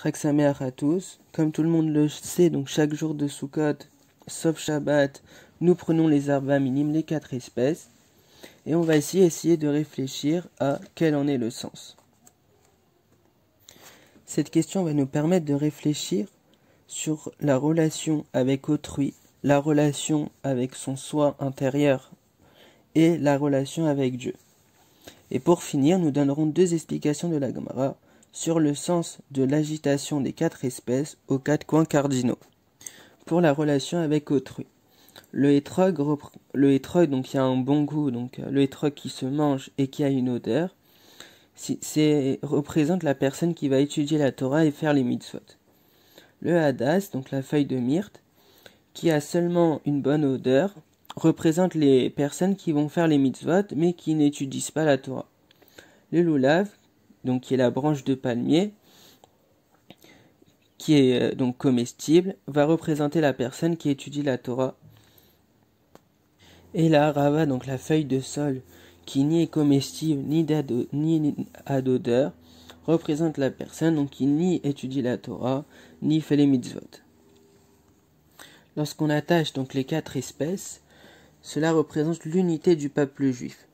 Chag Sameach à tous. Comme tout le monde le sait, donc chaque jour de Sukkot, sauf Shabbat, nous prenons les arba minimes, les 4 espèces, et on va essayer de réfléchir à quel en est le sens. Cette question va nous permettre de réfléchir sur la relation avec autrui, la relation avec son soi intérieur et la relation avec Dieu. Et pour finir, nous donnerons 2 explications de la Gemara sur le sens de l'agitation des 4 espèces aux 4 coins cardinaux. Pour la relation avec autrui, le hétrog, donc il y a un bon goût, donc le hétrog qui se mange et qui a une odeur, représente la personne qui va étudier la Torah et faire les mitzvot. Le hadas, donc la feuille de myrte, qui a seulement une bonne odeur, représente les personnes qui vont faire les mitzvot mais qui n'étudient pas la Torah. Le lulav, donc qui est la branche de palmier, qui est donc comestible, va représenter la personne qui étudie la Torah. Et la harava, donc la feuille de sol, qui ni est comestible ni a d'odeur, représente la personne donc, qui ni étudie la Torah, ni fait les mitzvot. Lorsqu'on attache donc les 4 espèces, cela représente l'unité du peuple juif.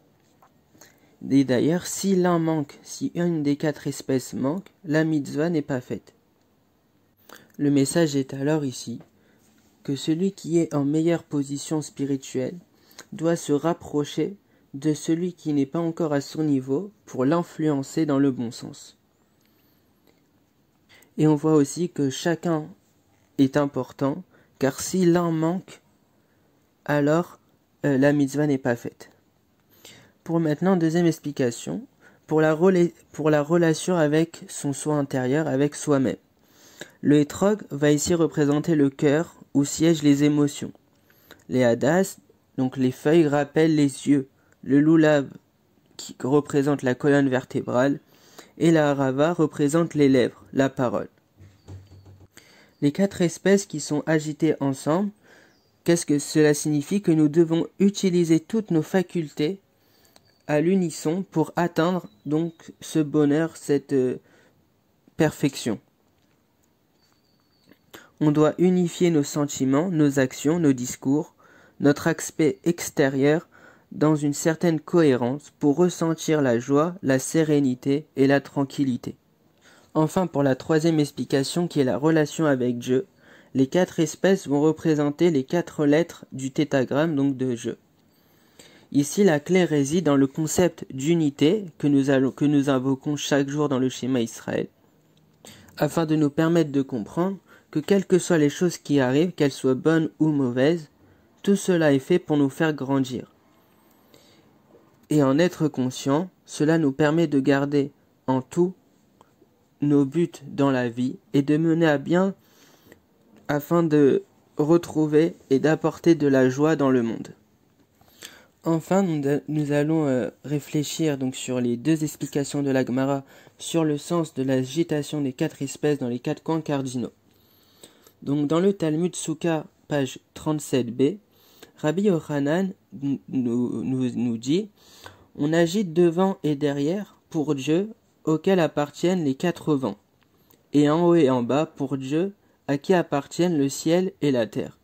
Et d'ailleurs, si l'un manque, si une des 4 espèces manque, la mitzvah n'est pas faite. Le message est alors ici que celui qui est en meilleure position spirituelle doit se rapprocher de celui qui n'est pas encore à son niveau pour l'influencer dans le bon sens. Et on voit aussi que chacun est important, car si l'un manque, alors la mitzvah n'est pas faite. Pour maintenant, 2e explication, pour la relation avec son soi intérieur, avec soi-même. Le hétrog va ici représenter le cœur où siègent les émotions. Les hadas, donc les feuilles, rappellent les yeux. Le lulav qui représente la colonne vertébrale et la harava représente les lèvres, la parole. Les 4 espèces qui sont agitées ensemble, qu'est-ce que cela signifie? Que nous devons utiliser toutes nos facultés à l'unisson pour atteindre donc ce bonheur, cette perfection. On doit unifier nos sentiments, nos actions, nos discours, notre aspect extérieur dans une certaine cohérence pour ressentir la joie, la sérénité et la tranquillité. Enfin, pour la 3e explication qui est la relation avec Dieu, les 4 espèces vont représenter les 4 lettres du tétragramme, donc de Dieu. Ici, la clé réside dans le concept d'unité que nous invoquons chaque jour dans le schéma Israël, afin de nous permettre de comprendre que quelles que soient les choses qui arrivent, qu'elles soient bonnes ou mauvaises, tout cela est fait pour nous faire grandir. Et en être conscient, cela nous permet de garder en tout nos buts dans la vie et de mener à bien afin de retrouver et d'apporter de la joie dans le monde. Enfin, nous allons réfléchir donc sur les 2 explications de la Gemara sur le sens de l'agitation des 4 espèces dans les 4 coins cardinaux. Donc dans le Talmud Souka, page 37b, Rabbi Yochanan nous dit « On agite devant et derrière pour Dieu auquel appartiennent les 4 vents, et en haut et en bas pour Dieu à qui appartiennent le ciel et la terre. »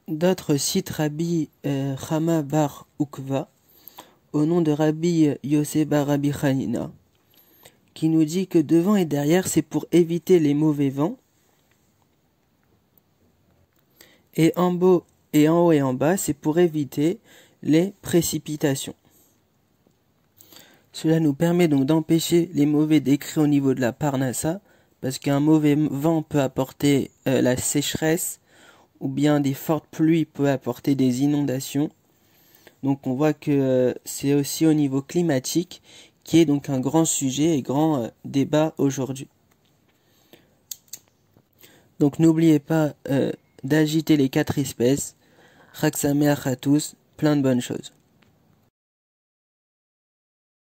D'autres citent Rabbi Chama bar Ukva, au nom de Rabbi Yosef bar Rabbi Hanina, qui nous dit que devant et derrière, c'est pour éviter les mauvais vents, et en haut et en bas, c'est pour éviter les précipitations. Cela nous permet donc d'empêcher les mauvais décrets au niveau de la parnassa, parce qu'un mauvais vent peut apporter la sécheresse, ou bien des fortes pluies peut apporter des inondations. Donc on voit que c'est aussi au niveau climatique qui est donc un grand sujet et grand débat aujourd'hui. Donc n'oubliez pas d'agiter les 4 espèces. Chag Sameach à tous, plein de bonnes choses.